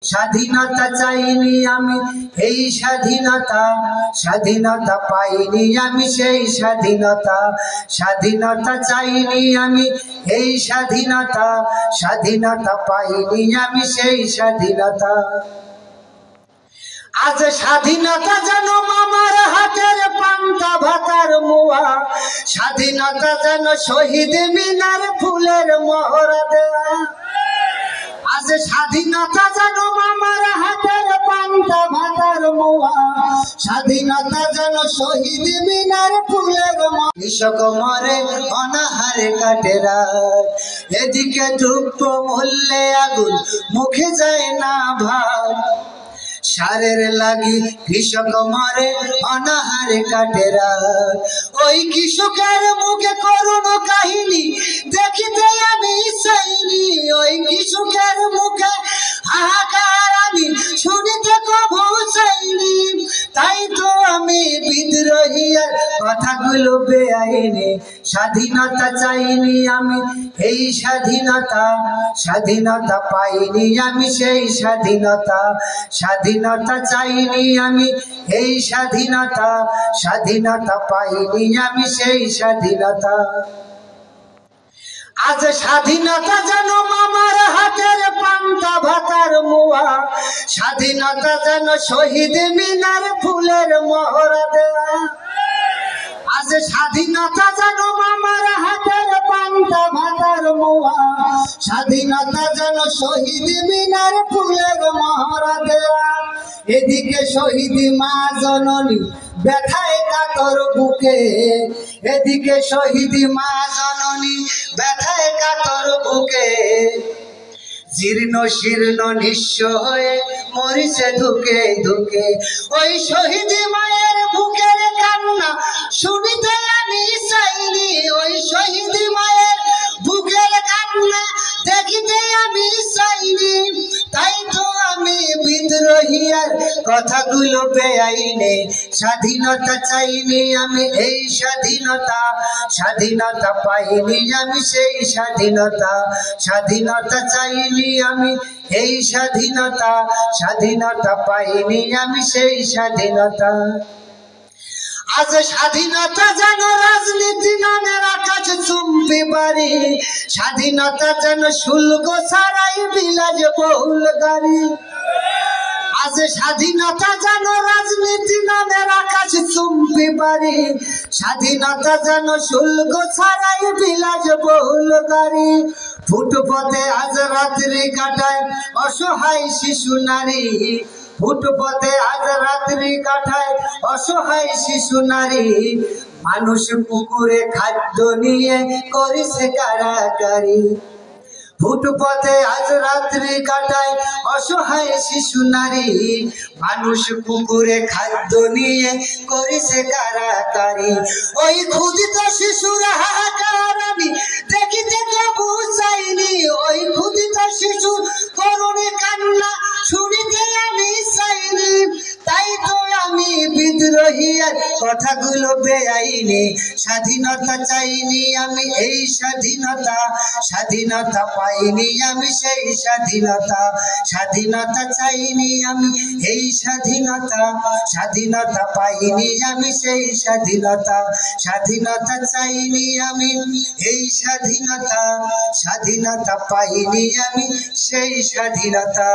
স্বাধীনতা চাইনি আমি এই স্বাধীনতা, স্বাধীনতা পাইনি আমি সেই স্বাধীনতা। স্বাধীনতা চাইনি আমি এই স্বাধীনতা, স্বাধীনতা পাইনি আমি সেই স্বাধীনতা। আজ স্বাধীনতা যেন মামার হাতের পান্তা ভাতার মুয়া, স্বাধীনতা যেন শহীদ মিনার ফুলের মহড়া দেয়া। আজ স্বাধীনতা যেন মামার হাতের পান্তা ভাতার মুয়া, স্বাধীনতা যেন শহীদ মিনার ফুলের মহড়া। কৃষক মরে অনাহারে কাটে রাত, এদিকে দ্রব্য মূল্যে আগুন মুখে যায় না ভাত। সারের লাগি কৃষক মরে অনাহারে কাটে রাত, ওই কৃষকের মুখে করুণ কাহিনী দেখিতে আমি চাইনি। ওই কৃষকের মুখে হাহাকার আমি শুনিতে কভু চাইনি। তাই তো আমি বিদ্রোহীর কথাগুলো বেআইনি। স্বাধীনতা চাইনি আমি এই স্বাধীনতা, স্বাধীনতা পাইনি আমি সেই স্বাধীনতা। স্বাধীনতা চাইনি আমি এই স্বাধীনতা, স্বাধীনতা পাইনি আমি সেই স্বাধীনতা। আজ স্বাধীনতা যেন মামার হাতের পান্তা ভাতার মুয়া, স্বাধীনতা যেন শহীদ মিনার ফুলের মহড়া দেয়া। আজ স্বাধীনতা যেন মামার হাতের পান্তা ভাতার মুয়া, স্বাধীনতা যেন শহীদ মিনার ফুলের মহড়া দেয়া। এদিকে শহীদ মা জননী ব্যথায় কাতর বুকে, এদিকে শহীদ মা জননী ব্যথায় কাতর বুকে। জীর্ণ শীর্ণ নিঃস্ব হয়ে মরিছে ধুকে ধুকে, ওই শহীদ মায়ের বুকের কান্না শুনিতে আমি চাইনি। ওই শহীদ মায়ের বুকের কান্না দেখিতে আমি চাইনি। তাই তো আমি বিদ্রোহীর কথাগুলো বেআইনি। স্বাধীনতা চাইনি আমি এই স্বাধীনতা, স্বাধীনতা পাইনি আমি সেই স্বাধীনতা। স্বাধীনতা চাইনি আমি এই স্বাধীনতা, স্বাধীনতা পাইনি আমি সেই স্বাধীনতা। আজ স্বাধীনতা যেন রাজনীতি নামের আকাশ চুম্বি বাড়ি, স্বাধীনতা যেন শুল্ক ছাড়াই বিলাস বহুল গাড়ি। আজ স্বাধীনতা যেন রাজনীতি নামের আকাশ চুম্বি বাড়ি, স্বাধীনতা যেন শুল্ক ছাড়াই বিলাস বহুল গাড়ি। ফুটপথে আজ রাত্রি কাটায় অসহায় শিশু নারী, ফুটপথে আজ রাত্রি কাটায় অসহায় শিশু নারী। মানুষ পুকুরে খাদ্য নিয়ে করিছে কারাকারি, ফুটপথে আজ রাত্রি কাটায় অসহায় শিশু নারী। মানুষ পুকুরে খাদ্য নিয়ে করিছে কারাকারি। ওই ক্ষুদিত শিশুর হাহাকার আমি দেখিতে কভু চাইনি। ওই ক্ষুদিত শিশুর করুণে কান্না শুনিতে আমি চাইনি। তাই তো আমি বিদ্রোহীর কথাগুলো বেআইনি। স্বাধীনতা চাইনি আমি এই স্বাধীনতা, স্বাধীনতা পাইনি আমি সেই স্বাধীনতা। স্বাধীনতা চাইনি আমি এই স্বাধীনতা, স্বাধীনতা পাইনি আমি সেই স্বাধীনতা। স্বাধীনতা চাইনি আমি এই স্বাধীনতা, স্বাধীনতা পাইনি আমি সেই স্বাধীনতা।